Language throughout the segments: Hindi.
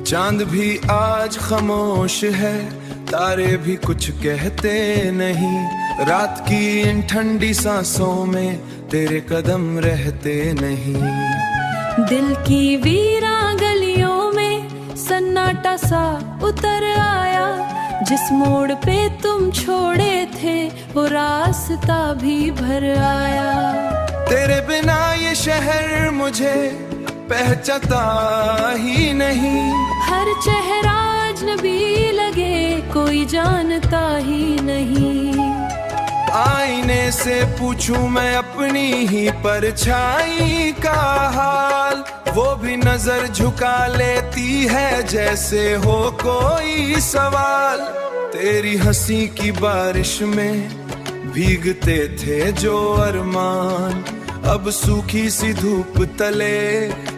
चांद भी आज खामोश है, तारे भी कुछ कहते नहीं। रात की इन ठंडी सांसों में तेरे कदम रहते नहीं। दिल की वीरा गलियों में सन्नाटा सा उतर आया। जिस मोड़ पे तुम छोड़े थे वो रास्ता भी भर आया। तेरे बिना ये शहर मुझे पहचानता ही नहीं। हर चेहरा अजनबी लगे, कोई जानता ही नहीं। आईने से पूछूं मैं अपनी ही परछाई का हाल, वो भी नजर झुका लेती है जैसे हो कोई सवाल। तेरी हंसी की बारिश में भीगते थे जो अरमान, अब सूखी सी धूप तले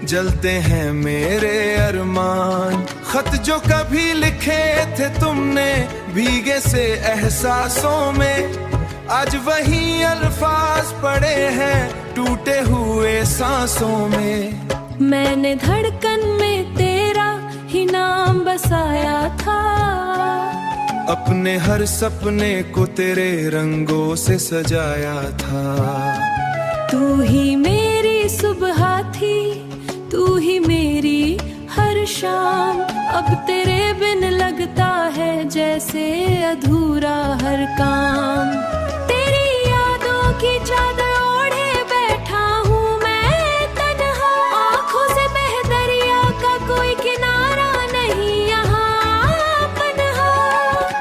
जलते हैं मेरे अरमान। खत जो कभी लिखे थे तुमने भीगे से एहसासों में, आज वही अल्फाज पड़े हैं टूटे हुए सांसों में। मैंने धड़कन में तेरा ही नाम बसाया था, अपने हर सपने को तेरे रंगों से सजाया था। तू ही मेरी सुबह थी, तू ही मेरी हर शाम। अब तेरे बिन लगता है जैसे अधूरा हर काम। तेरी यादों की चादर ओढ़े बैठा हूँ मैं तन्हा, आँखों से बह दरिया का कोई किनारा नहीं यहाँ पन्हा।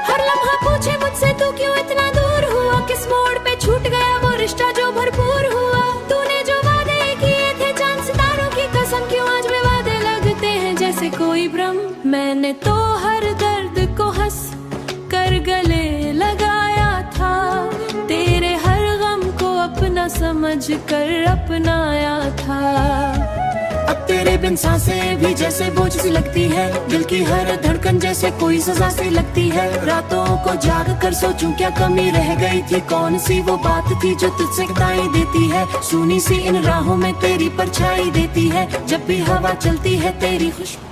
हर लम्हा पूछे मुझसे तू क्यों इतना दूर हुआ, किस मोड़ पे छूट गया वो रिश्ता जो भरपूर हुआ। तूने जो वादे किए थे चांद सितारों की कसम, क्यों आज भी वादे लगते हैं जैसे कोई भ्रम। मैंने तो हर दर्द को हंस कर गले लगाया था, तेरे हर गम को अपना समझ कर अपनाया था। अब तेरे बिन सांसें भी जैसे बोझ सी लगती है, दिल की हर धड़कन जैसे कोई सजा सी लगती है। रातों को जाग कर सोचूं क्या कमी रह गई थी, कौन सी वो बात थी जो तुझसे दिखाई देती है। सुनी सी इन राहों में तेरी परछाई देती है, जब भी हवा चलती है तेरी खुशबू।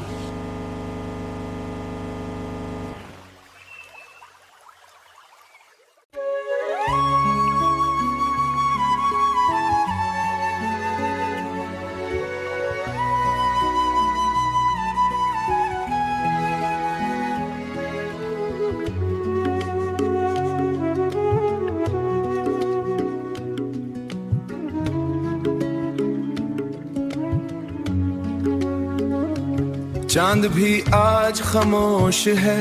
चांद भी आज खामोश है,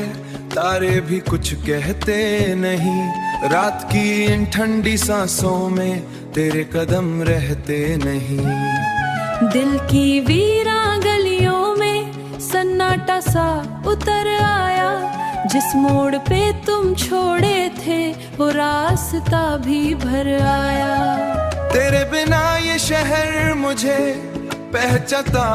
तारे भी कुछ कहते नहीं। रात की इन ठंडी सांसों में तेरे कदम रहते नहीं। दिल की वीरा गलियों में सन्नाटा सा उतर आया। जिस मोड़ पे तुम छोड़े थे वो रास्ता भी भर आया। तेरे बिना ये शहर मुझे पहचानता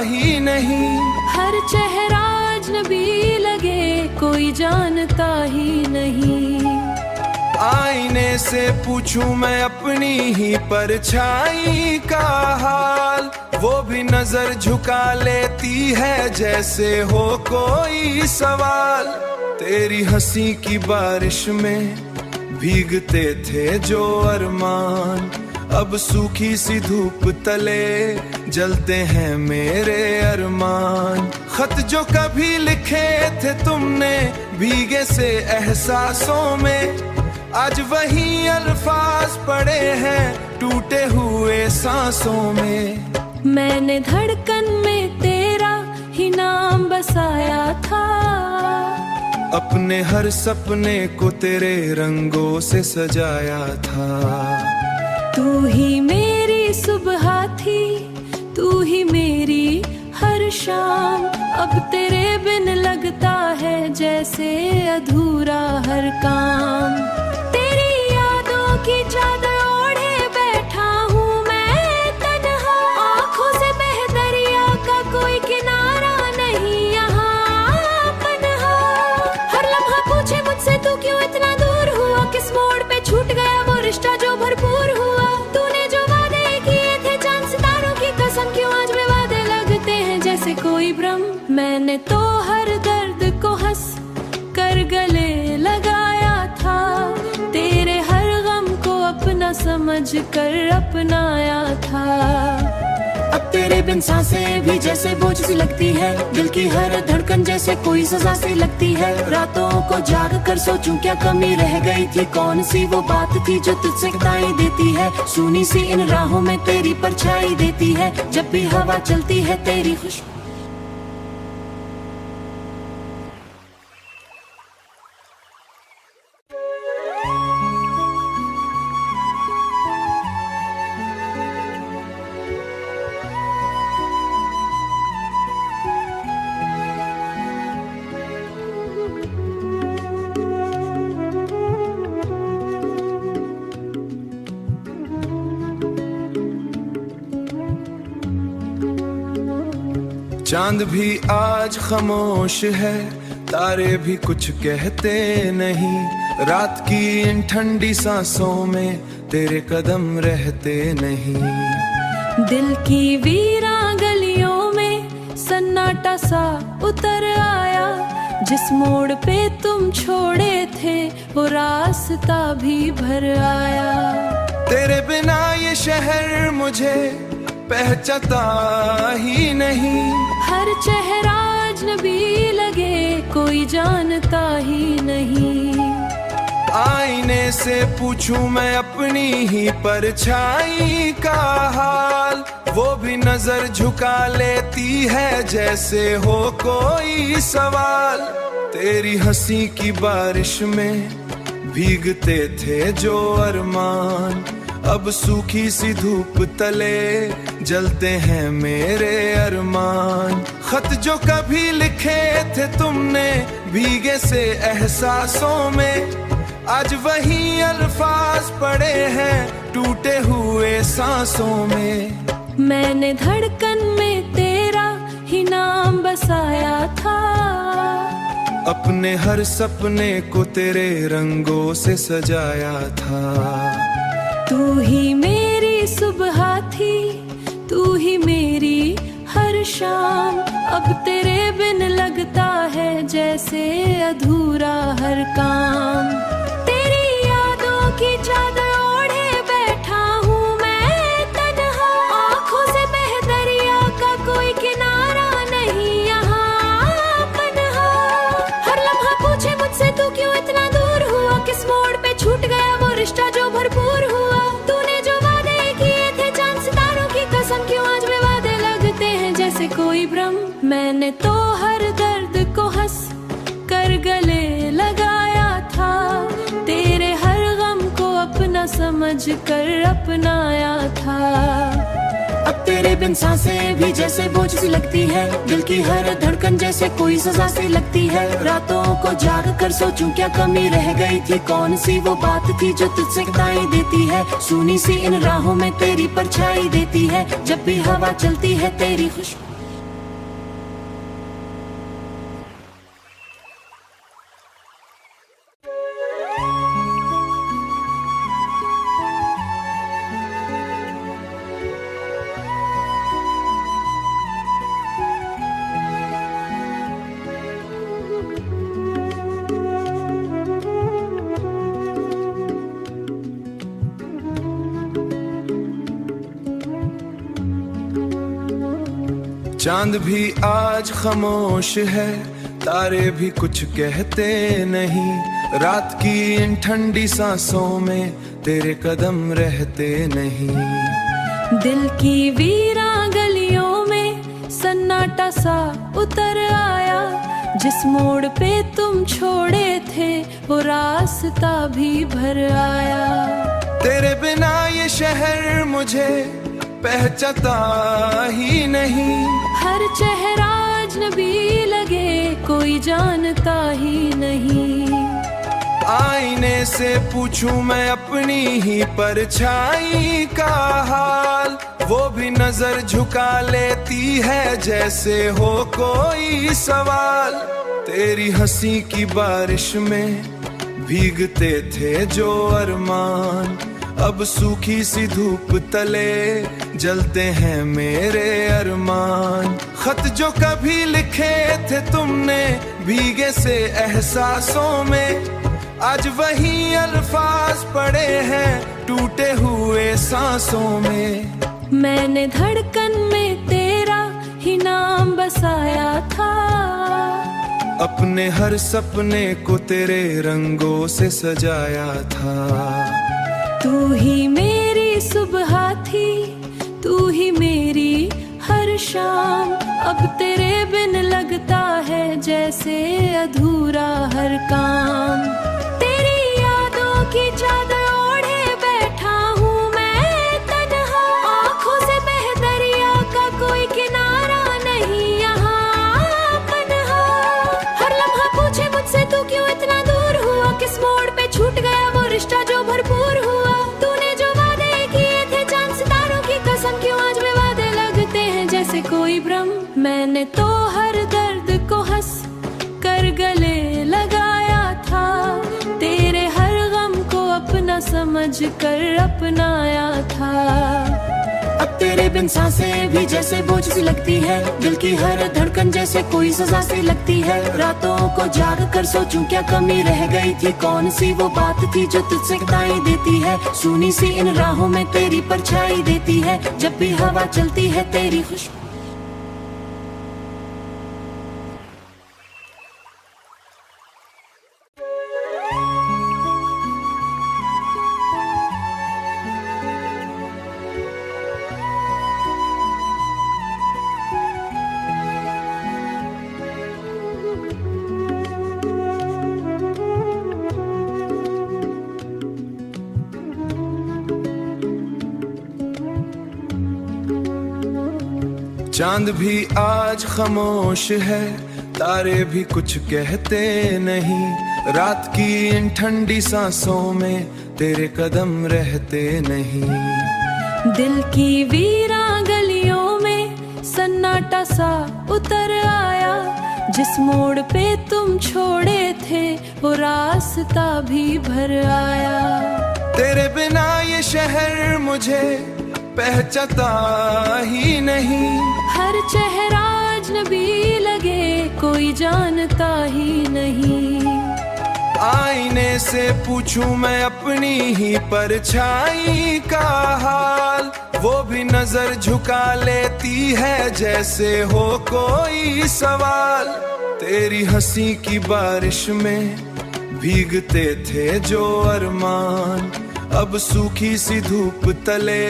ही नहीं। हर चेहरा अजनबी लगे, कोई जानता ही नहीं। आईने से पूछूं मैं अपनी ही परछाई का हाल, वो भी नजर झुका लेती है जैसे हो कोई सवाल। तेरी हंसी की बारिश में भीगते थे जो अरमान, अब सूखी सी धूप तले जलते हैं मेरे अरमान। खत जो कभी लिखे थे तुमने भीगे से एहसासों में, आज वही अल्फाज पड़े हैं टूटे हुए सांसों में। मैंने धड़कन में तेरा ही नाम बसाया था, अपने हर सपने को तेरे रंगों से सजाया था। तू ही मेरी सुबह थी, तू ही मेरी हर शाम। अब तेरे बिन लगता है जैसे अधूरा हर काम। तेरी यादों की चादर ओढ़े बैठा हूँ मैं तन्हा, आँखों से बह दरिया का कोई किनारा नहीं यहाँ पन्हा। हर लम्हा पूछे मुझसे तू क्यों इतना दूर हुआ, किस मोड़ पे छूट गया वो रिश्ता जो भरपूर हुआ। तूने जो वादे किए थे चांद सितारों की कसम, क्यों आज भी वादे लगते हैं जैसे कोई भ्रम। मैंने तो हर दर्द को हंस कर गले लगाया था, तेरे हर गम को अपना समझ कर अपनाया था। अब तेरे बिन सांसें भी जैसे बोझ सी लगती है, दिल की हर धड़कन जैसे कोई सजा सी लगती है। रातों को जाग कर सोचूं क्या कमी रह गई थी, कौन सी वो बात थी जो तुझसे दिखाई देती है। सुनी सी इन राहों में तेरी परछाई देती है, जब भी हवा चलती है तेरी खुशबू। चांद भी आज खामोश है, तारे भी कुछ कहते नहीं, रात की इन ठंडी सांसों में तेरे कदम रहते नहीं। दिल की वीरा गलियों में सन्नाटा सा उतर आया, जिस मोड़ पे तुम छोड़े थे वो रास्ता भी भर आया। तेरे बिना ये शहर मुझे पहचानता ही नहीं, हर चेहरा अजनबी लगे कोई जानता ही नहीं। आईने से पूछूं मैं अपनी ही परछाई का हाल, वो भी नजर झुका लेती है जैसे हो कोई सवाल। तेरी हंसी की बारिश में भीगते थे जो अरमान, अब सूखी सी धूप तले जलते हैं मेरे अरमान। खत जो कभी लिखे थे तुमने भीगे से एहसासों में, आज वही अल्फाज पड़े हैं टूटे हुए सांसों में। मैंने धड़कन में तेरा ही नाम बसाया था, अपने हर सपने को तेरे रंगों से सजाया था। तू ही मेरी सुबह थी, तू ही मेरी हर शाम, अब तेरे बिन लगता है जैसे अधूरा हर काम। तेरी यादों की चादर ओढ़े बैठा हूँ मैं तन्हा, आँखों से बह दरिया का कोई किनारा नहीं यहाँ पन्हा। हर लम्हा पूछे मुझसे तू क्यों इतना दूर हुआ, किस मोड़ पे छूट गया वो रिश्ता जो भरपूर हुआ। तूने जो वादे किए थे चांद सितारों की कसम, क्यों आज वे वादे लगते हैं जैसे कोई भ्रम। मैंने तो हर दर्द को हंस कर गले लगाया था, तेरे हर गम को अपना समझ कर अपनाया था। अब तेरे बिन सांसें भी जैसे बोझ सी लगती है, दिल की हर धड़कन जैसे कोई सजा सी लगती है। रातों को जाग कर सोचूं क्या कमी रह गई थी, कौन सी वो बात थी जो तुझसे दिखाई देती है। सुनी सी इन राहों में तेरी परछाई देती है, जब भी हवा चलती है तेरी खुशबू। चांद भी आज खामोश है, तारे भी कुछ कहते नहीं, रात की इन ठंडी सांसों में तेरे कदम रहते नहीं। दिल की वीरा गलियों में सन्नाटा सा उतर आया, जिस मोड़ पे तुम छोड़े थे वो रास्ता भी भर आया। तेरे बिना ये शहर मुझे पहचानता ही नहीं, हर चेहरा अजनबी लगे कोई जानता ही नहीं। आईने से पूछूं मैं अपनी ही परछाई का हाल, वो भी नजर झुका लेती है जैसे हो कोई सवाल। तेरी हंसी की बारिश में भीगते थे जो अरमान, अब सूखी सी धूप तले जलते हैं मेरे अरमान। खत जो कभी लिखे थे तुमने भीगे से एहसासों में, आज वही अल्फाज पड़े हैं टूटे हुए सांसों में। मैंने धड़कन में तेरा ही नाम बसाया था, अपने हर सपने को तेरे रंगों से सजाया था। तू ही मेरी सुबह थी, तू ही मेरी हर शाम। अब तेरे बिन लगता है जैसे अधूरा हर काम। तेरी यादों की चादर ओढ़े बैठा हूँ मैं तन्हा, आँखों से बह दरिया का कोई किनारा नहीं यहाँ पन्हा। हर लम्हा पूछे मुझसे तू क्यों इतना दूर हुआ, किस मोड़ पे छूट गया वो रिश्ता जो भरपूर हुआ। तूने जो वादे किए थे चांद सितारों की कसम, क्यों आज वे वादे लगते हैं जैसे कोई भ्रम। मैंने तो हर दर्द को हंस कर गले लगाया था, तेरे हर गम को अपना समझ कर अपनाया था। अब तेरे बिन सांसें भी जैसे बोझ सी लगती है, दिल की हर धड़कन जैसे कोई सजा सी लगती है। रातों को जाग कर सोचूं क्या कमी रह गई थी, कौन सी वो बात थी जो तुझसे दाई देती है। सुनी सी इन राहों में तेरी परछाई देती है, जब भी हवा चलती है तेरी खुशबू। चांद भी आज खामोश है, तारे भी कुछ कहते नहीं। रात की इन ठंडी सांसों में तेरे कदम रहते नहीं। दिल की वीरा गलियों में सन्नाटा सा उतर आया, जिस मोड़ पे तुम छोड़े थे वो रास्ता भी भर आया। तेरे बिना ये शहर मुझे पहचानता ही नहीं, हर चेहरा अजनबी लगे कोई जानता ही नहीं। आईने से पूछूं मैं अपनी ही परछाई का हाल, वो भी नजर झुका लेती है जैसे हो कोई सवाल। तेरी हंसी की बारिश में भीगते थे जो अरमान, अब सूखी सी धूप तले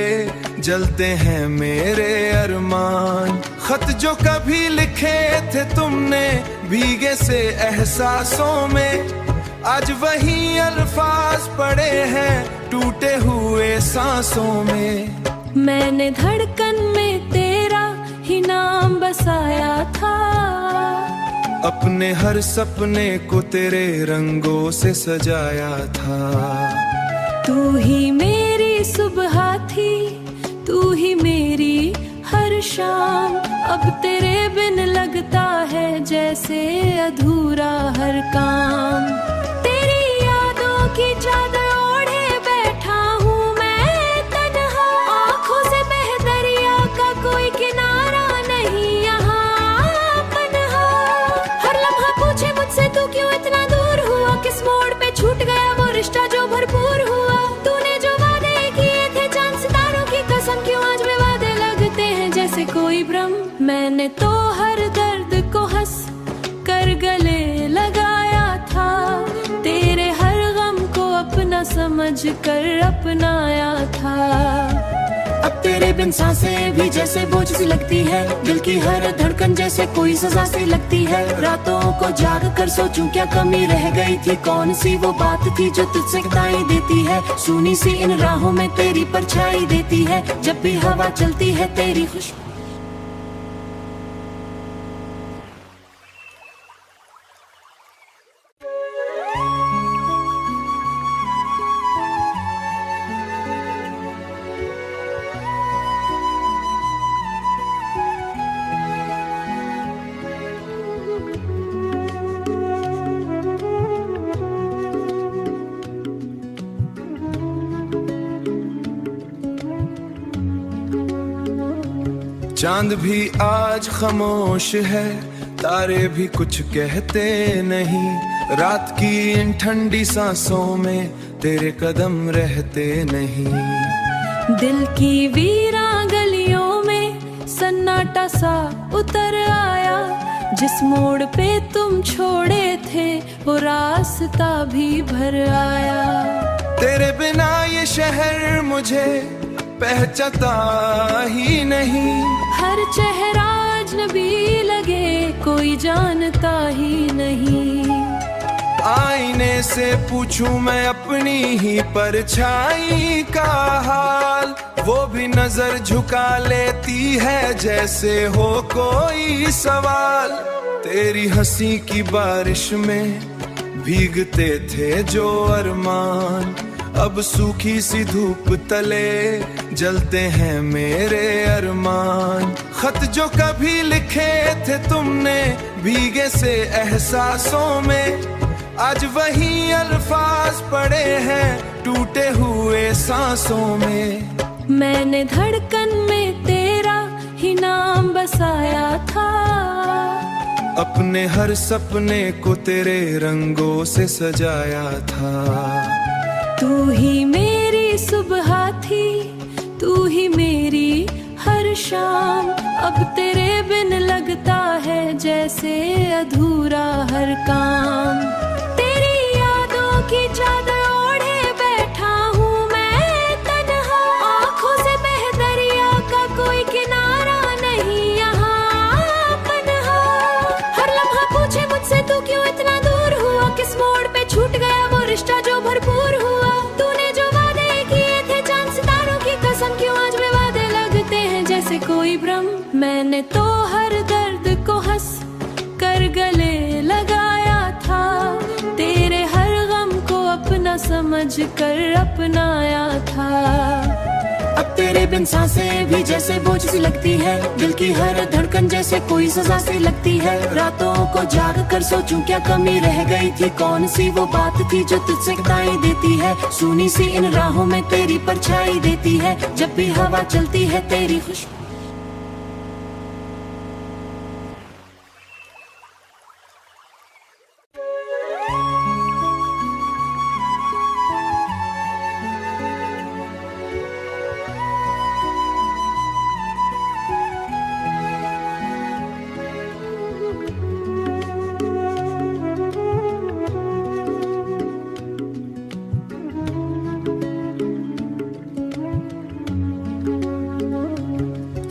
जलते हैं मेरे अरमान। खत जो कभी लिखे थे तुमने भीगे से एहसासों में, आज वही अल्फाज पड़े हैं टूटे हुए सांसों में। मैंने धड़कन में तेरा ही नाम बसाया था, अपने हर सपने को तेरे रंगों से सजाया था। तू ही मेरी सुबह थी, तू ही मेरी हर शाम। अब तेरे बिन लगता है जैसे अधूरा हर काम। तेरी यादों की चादर ओढ़े बैठा हूँ मैं तन्हा, आँखों से बह दरिया का कोई किनारा नहीं यहाँ पन्हा। हर लम्हा पूछे मुझसे तू क्यों इतना दूर हुआ, किस मोड़ पे छूट गया वो रिश्ता जो भरपूर हुआ। तूने जो वादे किए थे चांद सितारों की कसम, क्यों आज वे वादे लगते हैं जैसे कोई भ्रम। मैंने तो हर दर्द को हंस कर गले लगाया था, तेरे हर गम को अपना समझ कर अपनाया था। अब तेरे बिन सांसें भी जैसे बोझ सी लगती है, दिल की हर धड़कन जैसे कोई सजा सी लगती है। रातों को जाग कर सोचूं क्या कमी रह गई थी, कौन सी वो बात थी जो तुझसे दाई देती है। सुनी सी इन राहों में तेरी परछाई देती है, जब भी हवा चलती है तेरी खुशबू। चांद भी आज खामोश है, तारे भी कुछ कहते नहीं। रात की इन ठंडी सांसों में तेरे कदम रहते नहीं। दिल की वीरा गलियों में सन्नाटा सा उतर आया। जिस मोड़ पे तुम छोड़े थे वो रास्ता भी भर आया। तेरे बिना ये शहर मुझे पहचानता ही नहीं। हर चेहरा अजनबी लगे कोई जानता ही नहीं। आईने से पूछूं मैं अपनी ही परछाई का हाल, वो भी नजर झुका लेती है जैसे हो कोई सवाल। तेरी हंसी की बारिश में भीगते थे जो अरमान, अब सूखी सी धूप तले जलते हैं मेरे अरमान। खत जो कभी लिखे थे तुमने भीगे से एहसासों में, आज वही अल्फाज पड़े हैं टूटे हुए सांसों में। मैंने धड़कन में तेरा ही नाम बसाया था। अपने हर सपने को तेरे रंगों से सजाया था। तू ही मेरी सुबह थी, तू ही मेरी हर शाम। अब तेरे बिन लगता है जैसे अधूरा हर काम। तेरी यादों की चादर ओढ़े बैठा हूँ मैं तन्हा। आँखों से बह दरिया का कोई किनारा नहीं यहाँ पन्हा। हर लम्हा पूछे मुझसे तू क्यों इतना दूर हुआ, किस मोड़ पे छूट गया वो रिश्ता जो भरपूर हुआ। तूने जो वादे किए थे चांद सितारों की कसम, क्यों आज वे वादे लगते हैं जैसे कोई भ्रम। मैंने तो हर दर्द को हंस कर गले लगाया था, तेरे हर गम को अपना समझ कर अपनाया था। अब तेरे बिन सांसें भी जैसे बोझ सी लगती है, दिल की हर धड़कन जैसे कोई सजा सी लगती है। रातों को जाग कर सोचूं क्या कमी रह गई थी, कौन सी वो बात थी जो तुझसे कताई देती है। सुनी सी इन राहों में तेरी परछाई देती है, जब भी हवा चलती है तेरी खुशबू।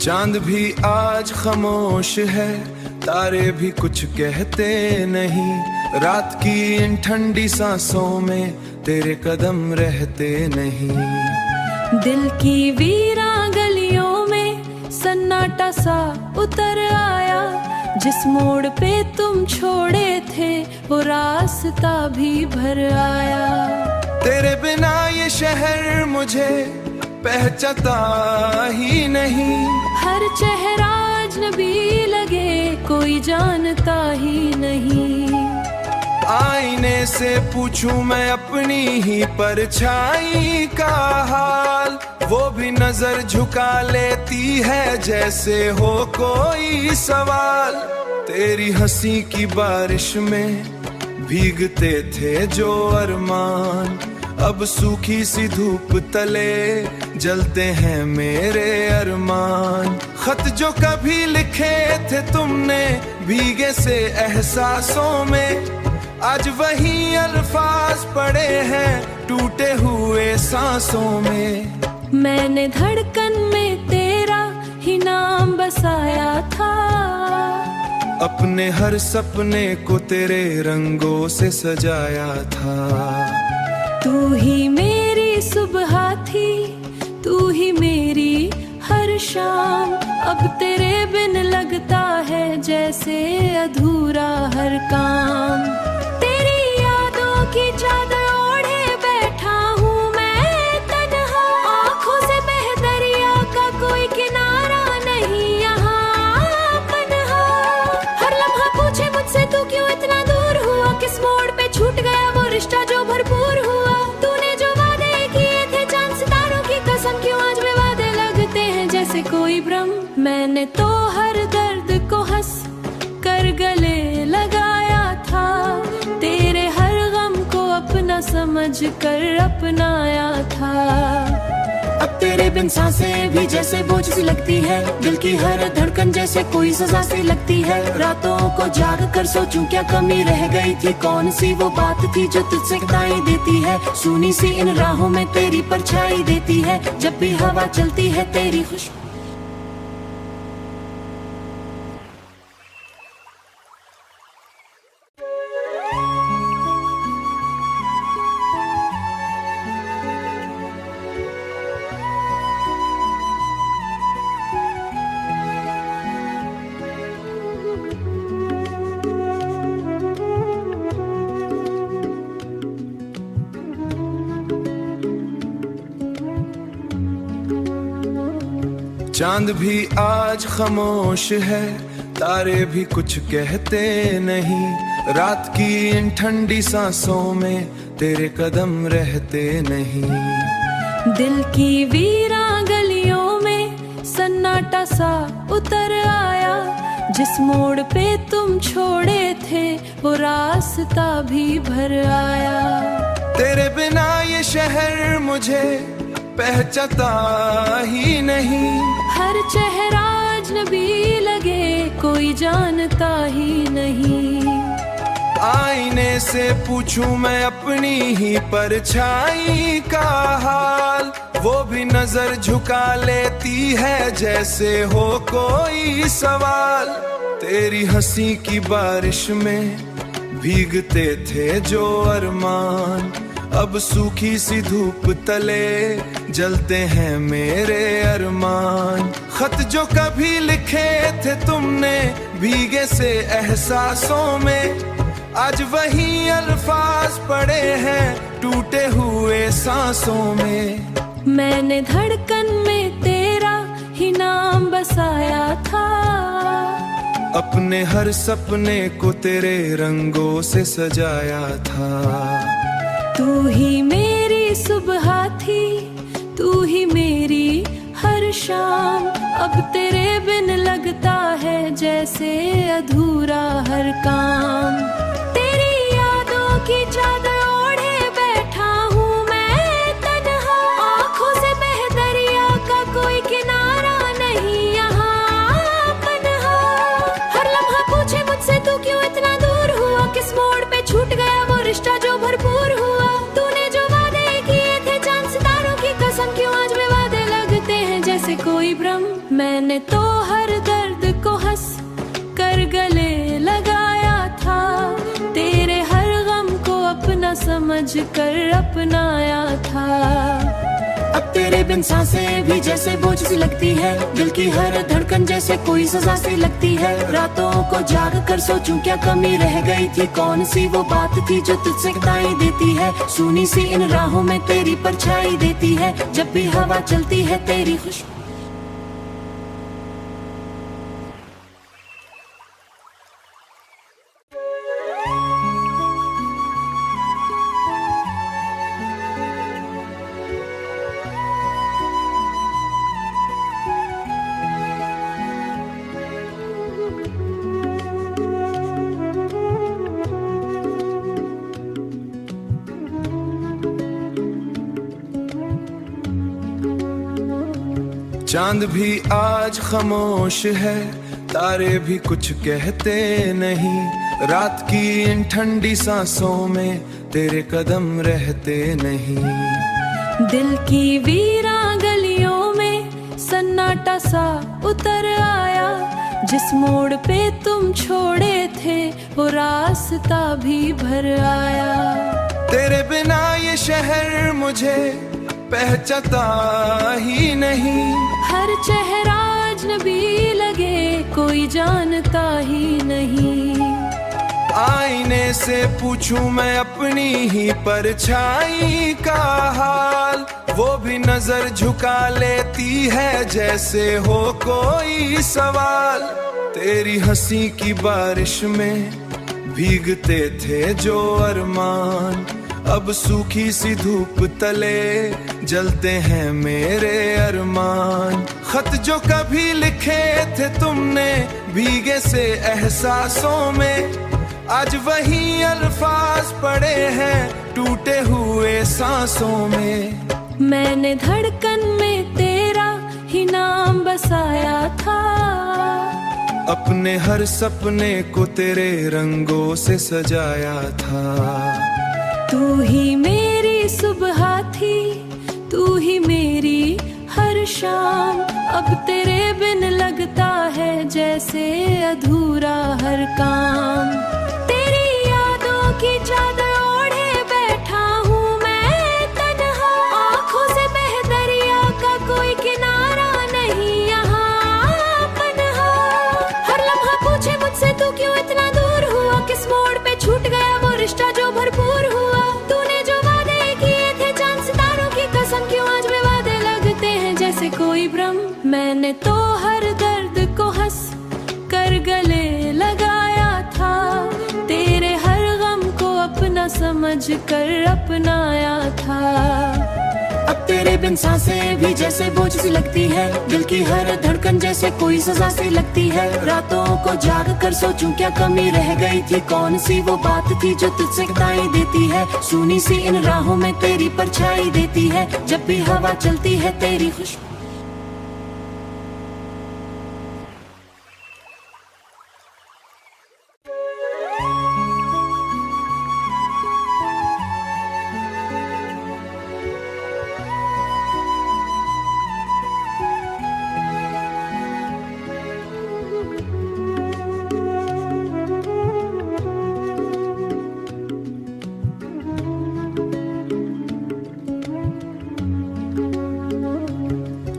चांद भी आज खामोश है, तारे भी कुछ कहते नहीं। रात की इन ठंडी सांसों में तेरे कदम रहते नहीं। दिल की वीरा गलियों में सन्नाटा सा उतर आया। जिस मोड़ पे तुम छोड़े थे वो रास्ता भी भर आया। तेरे बिना ये शहर मुझे पहचानता ही नहीं। हर चेहरा अजनबी लगे कोई जानता ही नहीं। आईने से पूछूं मैं अपनी ही परछाई का हाल, वो भी नजर झुका लेती है जैसे हो कोई सवाल। तेरी हंसी की बारिश में भीगते थे जो अरमान, अब सूखी सी धूप तले जलते हैं मेरे अरमान। खत जो कभी लिखे थे तुमने भीगे से एहसासों में, आज वही अल्फाज पड़े हैं टूटे हुए सांसों में। मैंने धड़कन में तेरा ही नाम बसाया था। अपने हर सपने को तेरे रंगों से सजाया था। तू ही मेरी सुबह थी, तू ही मेरी हर शाम। अब तेरे बिन लगता है जैसे अधूरा हर काम। तेरी यादों की चादर ओढ़े बैठा हूँ मैं तन्हा। आँखों से बह दरिया का कोई किनारा नहीं यहाँ पन्हा। हर लम्हा पूछे मुझसे तू क्यों इतना दूर हुआ, किस मोड़ पे छूट गया वो रिश्ता जो भरपूर हुआ। तूने जो वादे किए थे चांद सितारों की कसम, क्यों आज वे वादे लगते हैं जैसे कोई भ्रम। मैंने तो हर दर्द को हंस कर गले लगाया था, तेरे हर गम को अपना समझ कर अपनाया था। अब तेरे बिन सांसें भी जैसे बोझ सी लगती है, दिल की हर धड़कन जैसे कोई सजा सी लगती है। रातों को जाग कर सोचूं क्या कमी रह गई थी, कौन सी वो बात थी जो तुझसे दाई देती है। सुनी सी इन राहों में तेरी परछाई देती है, जब भी हवा चलती है तेरी खुशबू। चांद भी आज खामोश है, तारे भी कुछ कहते नहीं। रात की इन ठंडी सांसों में तेरे कदम रहते नहीं। दिल की वीरा गलियों में सन्नाटा सा उतर आया, जिस मोड़ पे तुम छोड़े थे वो रास्ता भी भर आया। तेरे बिना ये शहर मुझे पहचानता ही नहीं, हर चेहरा अजनबी लगे कोई जानता ही नहीं। आईने से पूछूं मैं अपनी ही परछाई का हाल, वो भी नजर झुका लेती है जैसे हो कोई सवाल। तेरी हंसी की बारिश में भीगते थे जो अरमान, अब सूखी सी धूप तले जलते हैं मेरे अरमान। खत जो कभी लिखे थे तुमने भीगे से एहसासों में, आज वही अल्फाज पड़े हैं टूटे हुए सांसों में। मैंने धड़कन में तेरा ही नाम बसाया था, अपने हर सपने को तेरे रंगों से सजाया था। तू ही मेरी सुबह थी, तू ही मेरी हर शाम, अब तेरे बिन लगता है जैसे अधूरा हर काम। तेरी यादों की चादर ओढ़े बैठा हूँ मैं तन्हा, आँखों से बह दरिया का कोई किनारा नहीं यहाँ पन्हा। हर लम्हा पूछे मुझसे तू क्यों इतना दूर हुआ, किस मोड़ पे छूट गया वो रिश्ता जो भरपूर हुआ। तूने जो वादे किए थे चांद सितारों की कसम, क्यों आज वे वादे लगते हैं जैसे कोई भ्रम। मैंने तो हर दर्द को हंस कर गले लगाया था, तेरे हर गम को अपना समझ कर अपनाया था। अब तेरे बिन सांसें भी जैसे बोझ सी लगती है, दिल की हर धड़कन जैसे कोई सजा सी लगती है। रातों को जाग कर सोचूं क्या कमी रह गई थी, कौन सी वो बात थी जो तुझसे दाई देती है। सुनी सी इन राहों में तेरी परछाई देती है, जब भी हवा चलती है तेरी खुशबू। चांद भी आज खामोश है, तारे भी कुछ कहते नहीं। रात की इन ठंडी सांसों में तेरे कदम रहते नहीं। दिल की वीरा गलियों में सन्नाटा सा उतर आया, जिस मोड़ पे तुम छोड़े थे वो रास्ता भी भर आया। तेरे बिना ये शहर मुझे पहचानता ही नहीं, हर चेहरा अजनबी लगे कोई जानता ही नहीं। आईने से पूछूं मैं अपनी ही परछाई का हाल, वो भी नजर झुका लेती है जैसे हो कोई सवाल। तेरी हंसी की बारिश में भीगते थे जो अरमान, अब सूखी सी धूप तले जलते हैं मेरे अरमान। खत जो कभी लिखे थे तुमने भीगे से एहसासों में, आज वही अल्फाज पड़े हैं टूटे हुए सांसों में। मैंने धड़कन में तेरा ही नाम बसाया था, अपने हर सपने को तेरे रंगों से सजाया था। तू ही मेरी सुबह थी, तू ही मेरी हर शाम, अब तेरे बिन लगता है जैसे अधूरा हर काम। तेरी यादों की चादर ओढ़े बैठा हूँ मैं तन्हा, आँखों से बह दरिया का कोई किनारा नहीं यहाँ पन्हा। हर लम्हा पूछे मुझसे तू क्यों इतना दूर हुआ, किस मोड़ पे छूट गया वो रिश्ता जो भरपूर हुआ। तूने जो वादे किए थे चांद सितारों की कसम, क्यों आज वे वादे लगते हैं जैसे कोई भ्रम। मैंने तो हर दर्द को हंस कर गले लगाया था, तेरे हर गम को अपना समझ कर अपनाया था। अब तेरे बिन सांसें भी जैसे बोझ सी लगती है, दिल की हर धड़कन जैसे कोई सजा सी लगती है। रातों को जाग कर सोचूं क्या कमी रह गई थी, कौन सी वो बात थी जो तुझसे दिखाई देती है। सुनी सी इन राहों में तेरी परछाई देती है, जब भी हवा चलती है तेरी खुशबू।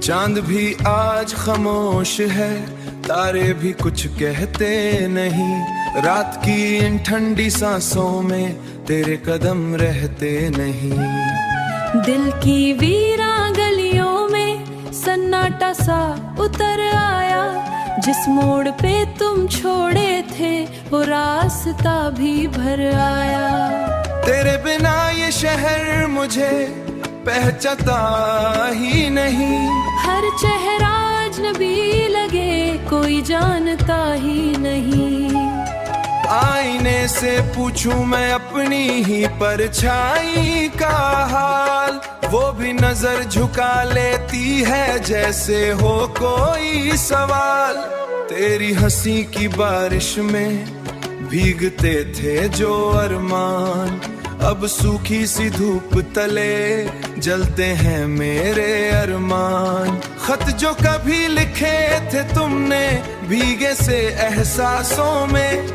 चांद भी आज खामोश है, तारे भी कुछ कहते नहीं, रात की इन ठंडी सांसों में तेरे कदम रहते नहीं। दिल की वीरा गलियों में सन्नाटा सा उतर आया, जिस मोड़ पे तुम छोड़े थे वो रास्ता भी भर आया। तेरे बिना ये शहर मुझे पहचानता ही नहीं, हर चेहरा अजनबी लगे कोई जानता ही नहीं। आईने से पूछूं मैं अपनी ही परछाई का हाल, वो भी नजर झुका लेती है जैसे हो कोई सवाल। तेरी हंसी की बारिश में भीगते थे जो अरमान, अब सूखी सी धूप तले जलते हैं मेरे अरमान। खत जो कभी लिखे थे तुमने भीगे से एहसासों में,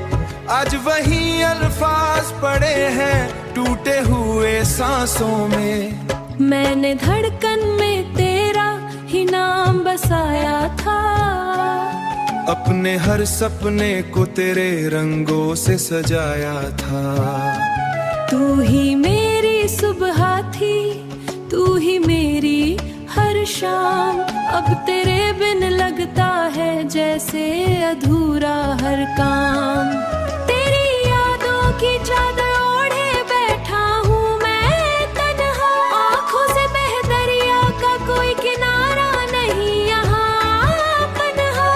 आज वही अल्फाज पड़े हैं टूटे हुए सांसों में। मैंने धड़कन में तेरा ही नाम बसाया था, अपने हर सपने को तेरे रंगों से सजाया था। तू ही मेरी सुबह थी, तू ही मेरी हर शाम, अब तेरे बिन लगता है जैसे अधूरा हर काम। तेरी यादों की चादर ओढ़े बैठा हूँ मैं तन्हा, आँखों से बह दरिया का कोई किनारा नहीं यहाँ पन्हा।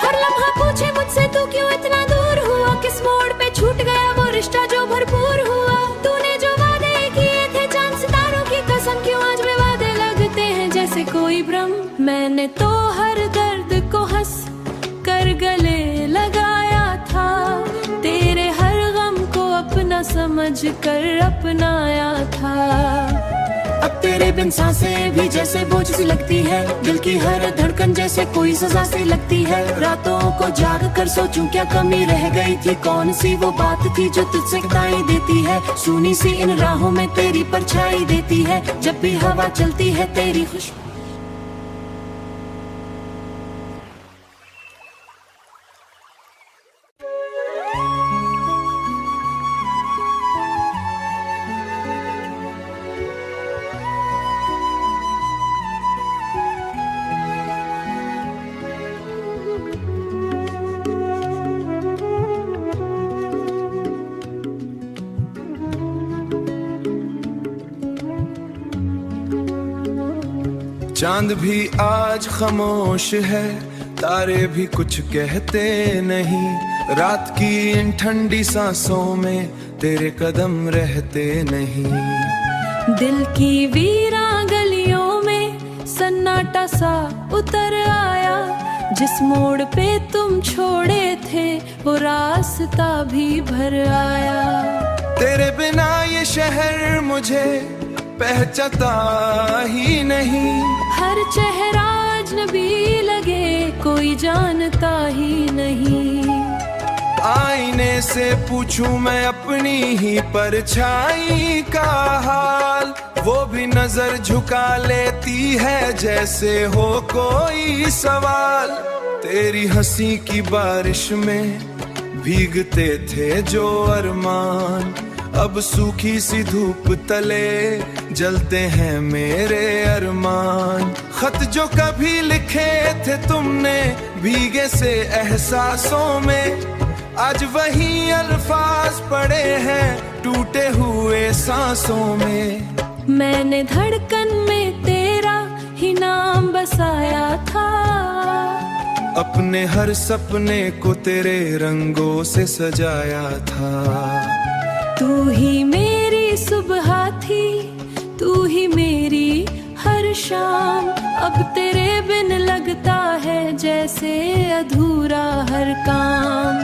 हर लम्हा पूछे मुझसे तू क्यों इतना दूर हुआ, किस मोड़ पे छूट गया वो रिश्ता जो भरपूर हुआ। तूने जो वादे किए थे चांद सितारों की कसम, क्यों आज वे वादे लगते हैं जैसे कोई भ्रम। मैंने तो हर दर्द को हंस कर गले लगाया था, तेरे हर गम को अपना समझ कर अपनाया था। अब तेरे बिन सांसें भी जैसे बोझ सी लगती है, दिल की हर धड़कन जैसे कोई सजा सी लगती है। रातों को जाग कर सोचूं क्या कमी रह गई थी, कौन सी वो बात थी जो तुझसे दिखाई देती है। सुनी सी इन राहों में तेरी परछाई देती है, जब भी हवा चलती है तेरी खुशबू। चांद भी आज खामोश है, तारे भी कुछ कहते नहीं। रात की इन ठंडी सांसों में तेरे कदम रहते नहीं। दिल की वीरा गलियों में सन्नाटा सा उतर आया। जिस मोड़ पे तुम छोड़े थे वो रास्ता भी भर आया। तेरे बिना ये शहर मुझे पहचानता ही नहीं। हर चेहरा अजनबी लगे कोई जानता ही नहीं। आईने से पूछूं मैं अपनी ही परछाई का हाल, वो भी नजर झुका लेती है जैसे हो कोई सवाल। तेरी हंसी की बारिश में भीगते थे जो अरमान, अब सूखी सी धूप तले जलते हैं मेरे अरमान। खत जो कभी लिखे थे तुमने भीगे से एहसासों में, आज वही अल्फाज पड़े हैं टूटे हुए सांसों में। मैंने धड़कन में तेरा ही नाम बसाया था। अपने हर सपने को तेरे रंगों से सजाया था। तू ही मेरी सुबह थी, तू ही मेरी हर शाम। अब तेरे बिन लगता है जैसे अधूरा हर काम।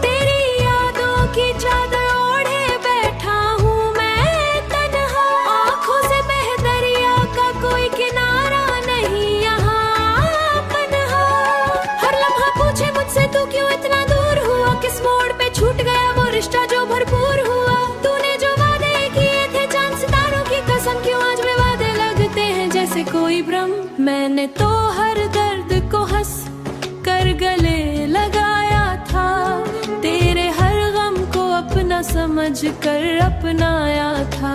तेरी यादों की चादर ओढ़े बैठा हूँ मैं तन्हा। आँखों से बह दरिया का कोई किनारा नहीं यहाँ पन्हा। हर लम्हा पूछे मुझसे तू क्यों इतना दूर हुआ, किस मोड़ पे छूट गया वो रिश्ता जो भरपूर हुआ। तूने जो वादे किए थे चांद सितारों की कसम, क्यों आज वे वादे लगते हैं जैसे कोई भ्रम। मैंने तो हर दर्द को हंस कर गले लगाया था, तेरे हर गम को अपना समझ कर अपनाया था।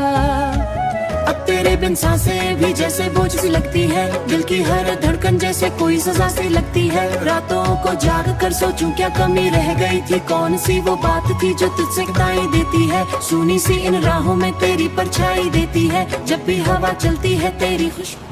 अब तेरे बिन सांसें भी जैसे बोझ सी लगती है, दिल की हर धड़कन जैसे कोई सजा सी लगती है। रातों को जाग कर सोचूं क्या कमी रह गई थी, कौन सी वो बात थी जो तुझसे बताई देती है। सुनी सी इन राहों में तेरी परछाई देती है, जब भी हवा चलती है तेरी खुशबू।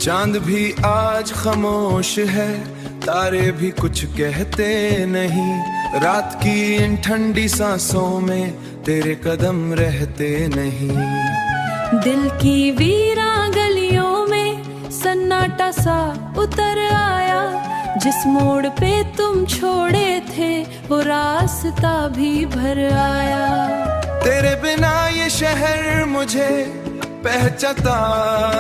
चांद भी आज खामोश है, तारे भी कुछ कहते नहीं। रात की इन ठंडी सांसों में तेरे कदम रहते नहीं। दिल की वीरा गलियों में सन्नाटा सा उतर आया। जिस मोड़ पे तुम छोड़े थे वो रास्ता भी भर आया। तेरे बिना ये शहर मुझे पहचानता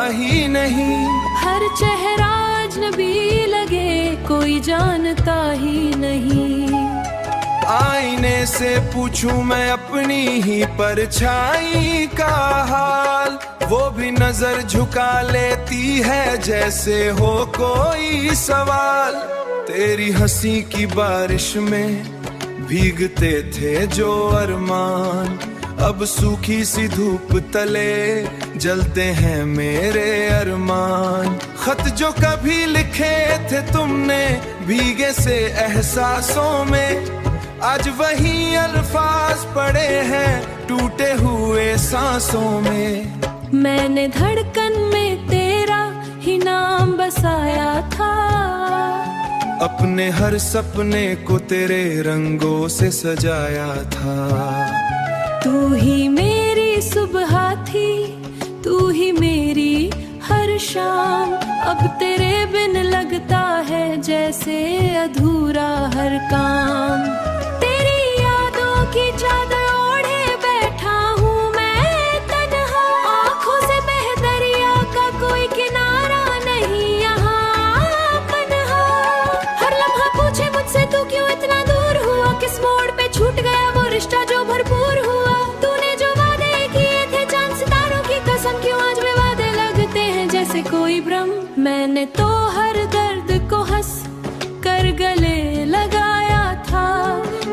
ही नहीं। हर चेहरा अजनबी लगे कोई जानता ही नहीं। आईने से पूछूं मैं अपनी ही परछाई का हाल, वो भी नजर झुका लेती है जैसे हो कोई सवाल। तेरी हंसी की बारिश में भीगते थे जो अरमान, अब सूखी सी धूप तले जलते हैं मेरे अरमान। खत जो कभी लिखे थे तुमने भीगे से एहसासों में, आज वही अल्फाज पड़े हैं टूटे हुए सांसों में। मैंने धड़कन में तेरा ही नाम बसाया था। अपने हर सपने को तेरे रंगों से सजाया था। तू ही मेरी सुबह थी, तू ही मेरी हर शाम। अब तेरे बिन लगता है जैसे अधूरा हर काम। तेरी यादों की चादर ओढ़े बैठा हूँ मैं तन्हा। आँखों से बह दरिया का कोई किनारा नहीं यहाँ पन्हा। हर लम्हा पूछे मुझसे तू क्यों इतना दूर हुआ, किस मोड़ पे छूट गया वो रिश्ता जो भरपूर हुआ। तूने जो वादे किए थे चांद सितारों की कसम, क्यों आज वे वादे लगते हैं जैसे कोई भ्रम, मैंने तो हर दर्द को हंस कर गले लगाया था,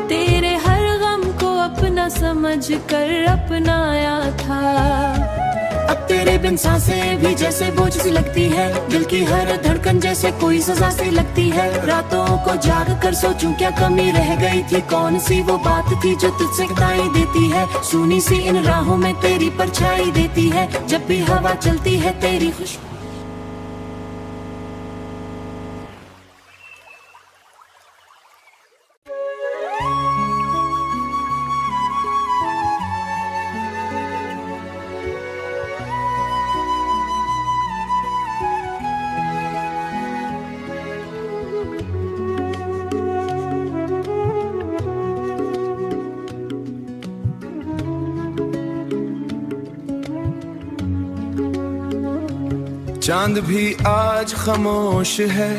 तेरे हर गम को अपना समझ कर अपनाया था। अब तेरे बिन सांसें भी जैसे बोझ सी लगती है, दिल की हर धड़कन जैसे कोई सजा सी लगती है। रातों को जाग कर सोचूं क्या कमी रह गई थी, कौन सी वो बात थी जो तुझसे दिखाई देती है। सुनी सी इन राहों में तेरी परछाई देती है, जब भी हवा चलती है तेरी खुशबू। चांद भी आज खामोश है,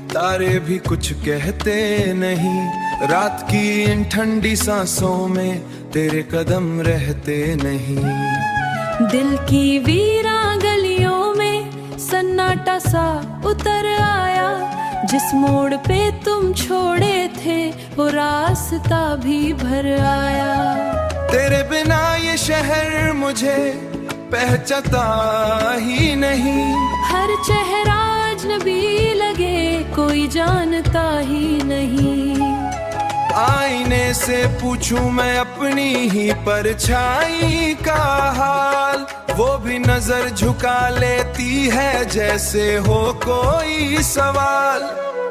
तारे भी कुछ कहते नहीं, रात की इन ठंडी सांसों में तेरे कदम रहते नहीं। दिल की वीरा गलियों में सन्नाटा सा उतर आया, जिस मोड़ पे तुम छोड़े थे वो रास्ता भी भर आया। तेरे बिना ये शहर मुझे पहचानता ही नहीं, हर चेहरा अजनबी लगे कोई जानता ही नहीं। आईने से पूछूं मैं अपनी ही परछाई का हाल, वो भी नजर झुका लेती है जैसे हो कोई सवाल।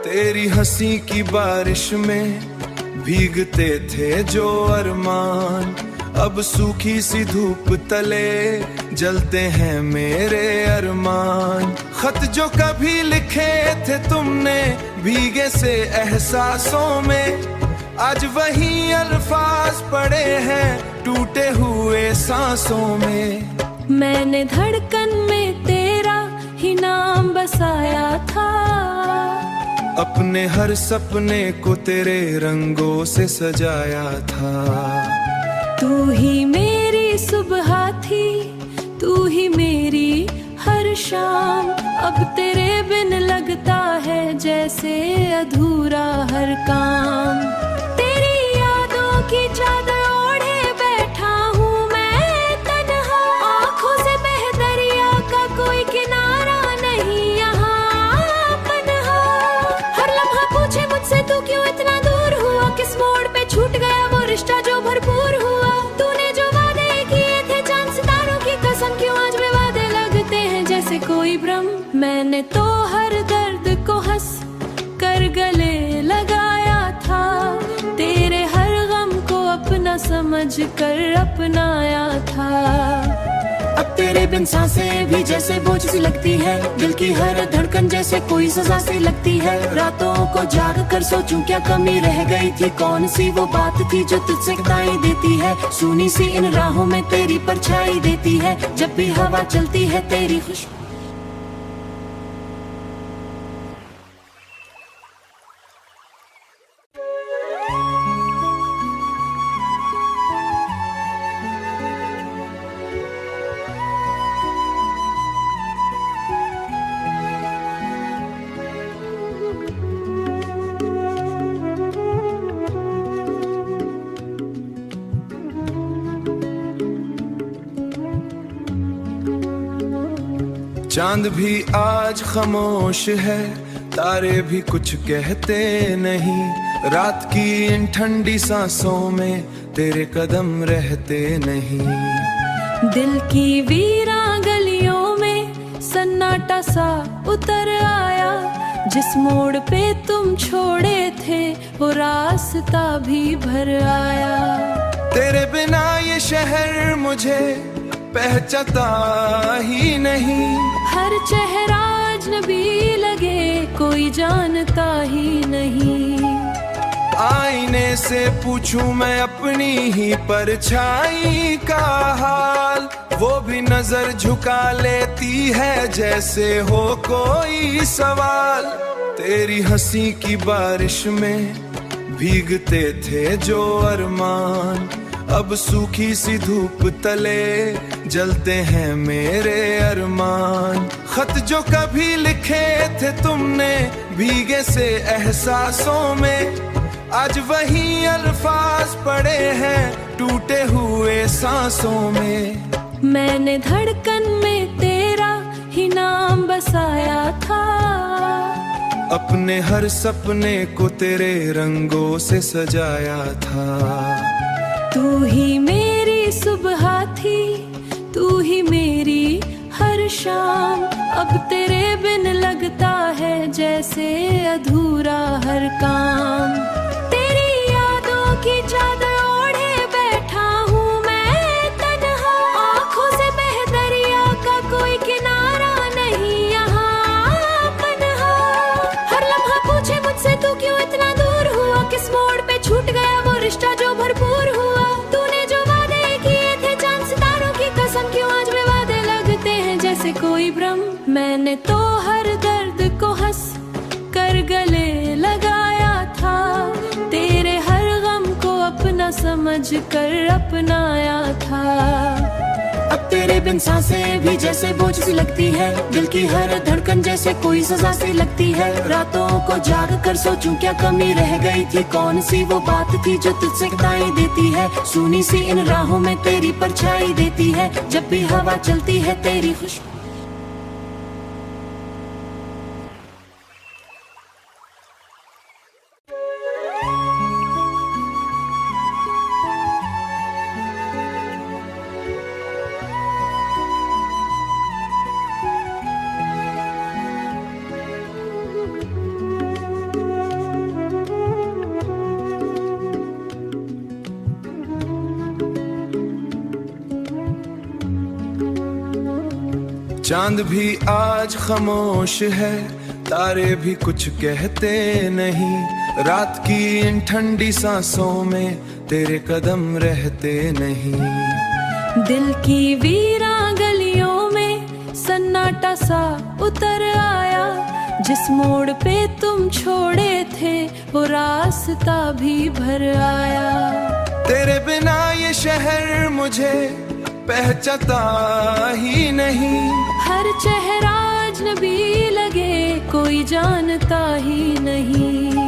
तेरी हंसी की बारिश में भीगते थे जो अरमान, अब सूखी सी धूप तले जलते हैं मेरे अरमान। खत जो कभी लिखे थे तुमने भीगे से एहसासों में, आज वही अल्फाज पड़े हैं टूटे हुए सांसों में। मैंने धड़कन में तेरा ही नाम बसाया था, अपने हर सपने को तेरे रंगों से सजाया था। तू ही मेरी सुबह थी, तू ही मेरी हर शाम, अब तेरे बिन लगता है जैसे अधूरा हर काम। तेरी यादों की चादर ओढ़े बैठा हूँ मैं तन्हा, आँखों से बह दरिया का कोई किनारा नहीं यहाँ पन्हा। हर लम्हा पूछे मुझसे तू क्यों इतना दूर हुआ, किस मोड़ पे छूट गया वो रिश्ता जो भरपूर हुआ। तूने जो वादे किए थे चांद सितारों की कसम, क्यों आज वे वादे लगते हैं जैसे कोई भ्रम। मैंने तो हर दर्द को हंस कर गले लगाया था, तेरे हर गम को अपना समझ कर अपनाया था। अब तेरे बिन सांसें भी जैसे बोझ सी लगती है, दिल की हर धड़कन जैसे कोई सजा सी लगती है। रातों को जाग कर सोचूं क्या कमी रह गई थी, कौन सी वो बात थी जो तुझसे दिखाई देती है। सुनी सी इन राहों में तेरी परछाई देती है, जब भी हवा चलती है तेरी खुशबू। चांद भी आज खामोश है, तारे भी कुछ कहते नहीं, रात की इन ठंडी सांसों में तेरे कदम रहते नहीं। दिल की वीरा गलियों में सन्नाटा सा उतर आया, जिस मोड़ पे तुम छोड़े थे वो रास्ता भी भर आया। तेरे बिना ये शहर मुझे पहचानता ही नहीं, हर चेहरा अजनबी लगे कोई जानता ही नहीं। आईने से पूछूं मैं अपनी ही परछाई का हाल, वो भी नजर झुका लेती है जैसे हो कोई सवाल। तेरी हंसी की बारिश में भीगते थे जो अरमान, अब सूखी सी धूप तले जलते हैं मेरे अरमान। खत जो कभी लिखे थे तुमने भीगे से एहसासों में, आज वही अल्फाज पड़े हैं टूटे हुए सांसों में। मैंने धड़कन में तेरा ही नाम बसाया था, अपने हर सपने को तेरे रंगों से सजाया था। तू ही मेरी सुबह थी, तू ही मेरी हर शाम। अब तेरे बिन लगता है जैसे अधूरा हर काम। तेरी यादों की चादर ओढ़े बैठा हूँ मैं तन्हा, आँखों से बह दरिया का कोई किनारा नहीं यहाँ पन्हा। हर लम्हा पूछे मुझसे तू क्यों इतना दूर हुआ, किस मोड़ पे छूट गया वो रिश्ता जो भरपूर हुआ। तूने जो वादे किए थे चांद सितारों की कसम, क्यों आज वे वादे लगते हैं जैसे कोई भ्रम। मैंने तो हर दर्द को हंस कर गले लगाया था, तेरे हर गम को अपना समझ कर अपनाया था। अब तेरे बिन सांसें भी जैसे बोझ सी लगती है, दिल की हर धड़कन जैसे कोई सजा सी लगती है। रातों को जाग कर सोचूं क्या कमी रह गई थी, कौन सी वो बात थी जो तुझसे बताई देती है। सुनी सी इन राहों में तेरी परछाई देती है, जब भी हवा चलती है तेरी खुशबू। चांद भी आज खामोश है, तारे भी कुछ कहते नहीं। रात की इन ठंडी सांसों में तेरे कदम रहते नहीं। दिल की वीरा गलियों में सन्नाटा सा उतर आया, जिस मोड़ पे तुम छोड़े थे वो रास्ता भी भर आया। तेरे बिना ये शहर मुझे पहचानता ही नहीं, हर चेहरा अजनबी लगे कोई जानता ही नहीं।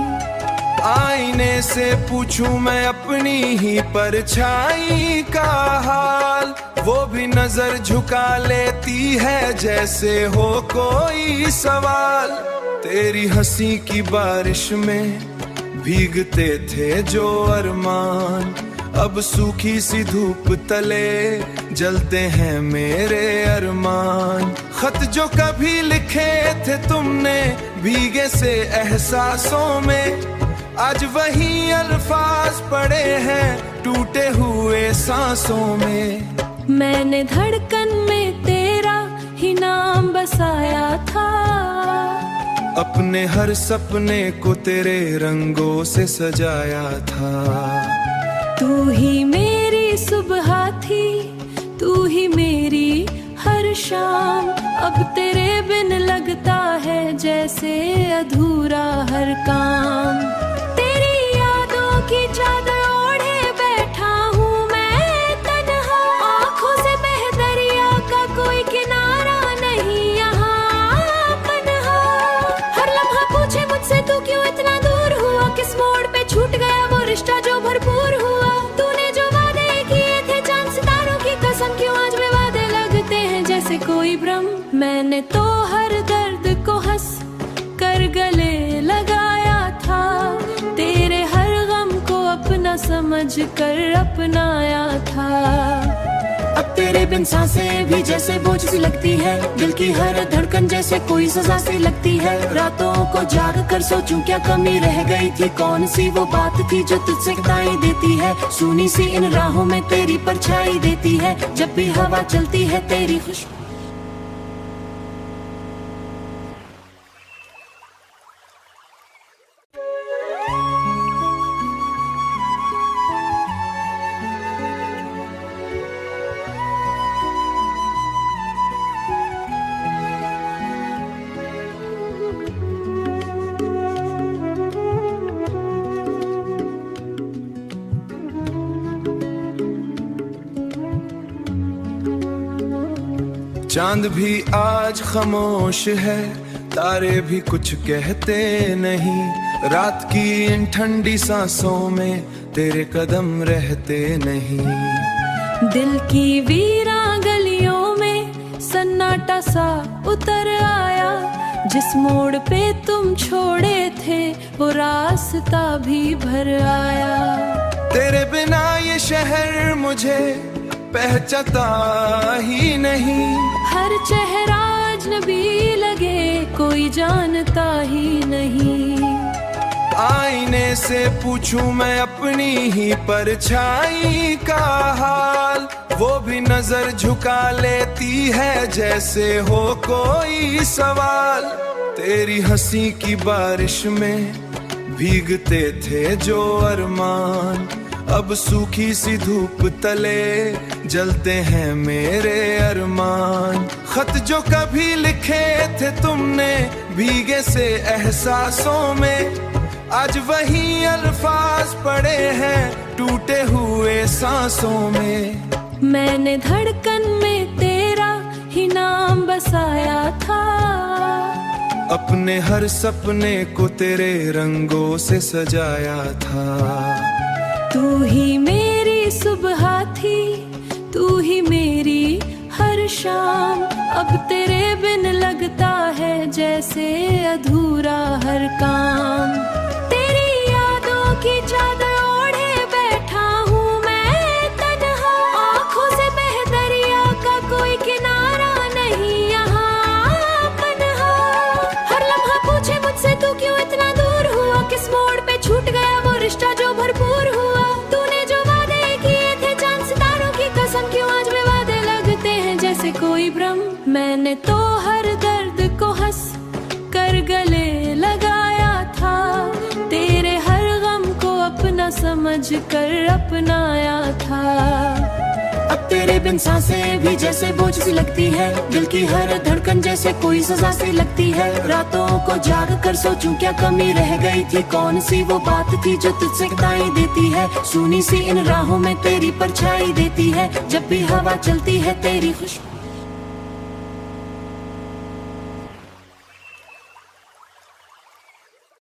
आईने से पूछूं मैं अपनी ही परछाई का हाल, वो भी नजर झुका लेती है जैसे हो कोई सवाल। तेरी हंसी की बारिश में भीगते थे जो अरमान, अब सूखी सी धूप तले जलते हैं मेरे अरमान। खत जो कभी लिखे थे तुमने भीगे से एहसासों में, आज वही अल्फाज पड़े हैं टूटे हुए सांसों में। मैंने धड़कन में तेरा ही नाम बसाया था, अपने हर सपने को तेरे रंगों से सजाया था। तू ही मेरी सुबह थी, तू ही मेरी हर शाम। अब तेरे बिन लगता है जैसे अधूरा हर काम। तेरी यादों की चादर ओढ़े बैठा हूँ मैं तन्हा, आँखों से बह दरिया का कोई किनारा नहीं यहाँ पन्हा। हर लम्हा पूछे मुझसे तू क्यों इतना दूर हुआ, किस मोड़ पे छूट गया वो रिश्ता जो भरपूर हुआ। तूने जो वादे किए थे चांद सितारों की कसम, क्यों आज वे वादे लगते हैं जैसे कोई भ्रम। मैंने तो हर दर्द को हंस कर गले लगाया था, तेरे हर गम को अपना समझ कर अपनाया था। अब तेरे बिन सांसें भी जैसे बोझ सी लगती है, दिल की हर धड़कन जैसे कोई सजा सी लगती है। रातों को जाग कर सोचूं क्या कमी रह गई थी, कौन सी वो बात थी जो तुझसे बताई देती है। सुनी सी इन राहों में तेरी परछाई देती है, जब भी हवा चलती है तेरी खुशबू। चांद भी आज खामोश है, तारे भी कुछ कहते नहीं। रात की इन ठंडी सांसों में तेरे कदम रहते नहीं। दिल की वीरा गलियों में सन्नाटा सा उतर आया। जिस मोड़ पे तुम छोड़े थे वो रास्ता भी भर आया। तेरे बिना ये शहर मुझे पहचानता ही नहीं। हर चेहरा अजनबी लगे कोई जानता ही नहीं। आईने से पूछूं मैं अपनी ही परछाई का हाल, वो भी नजर झुका लेती है जैसे हो कोई सवाल। तेरी हंसी की बारिश में भीगते थे जो अरमान, अब सूखी सी धूप तले जलते हैं मेरे अरमान। खत जो कभी लिखे थे तुमने भीगे से एहसासों में, आज वही अल्फाज पड़े हैं टूटे हुए सांसों में। मैंने धड़कन में तेरा ही नाम बसाया था। अपने हर सपने को तेरे रंगों से सजाया था। तू ही मेरी सुबह थी, तू ही मेरी हर शाम। अब तेरे बिन लगता है जैसे अधूरा हर काम। तेरी यादों की चादर ओढ़े बैठा हूँ मैं तन्हा। आँखों से बह दरिया का कोई किनारा नहीं यहाँ पन्हा। हर लम्हा पूछे मुझसे तू क्यों इतना दूर हुआ, किस मोड़ पे छूट गया वो रिश्ता जो भरपूर हुआ। तूने जो वादे किए थे चांद सितारों की कसम, क्यों आज वे वादे लगते हैं जैसे कोई भ्रम। मैंने तो हर दर्द को हंस कर गले लगाया था, तेरे हर गम को अपना समझ कर अपनाया था। अब तेरे बिन सांसें भी जैसे बोझ सी लगती है, दिल की हर धड़कन जैसे कोई सजा सी लगती है। रातों को जाग कर सोचूं क्या कमी रह गई थी, कौन सी वो बात थी जो तुझसे बताई देती है। सुनी सी इन राहों में तेरी परछाई देती है, जब भी हवा चलती है तेरी खुशबू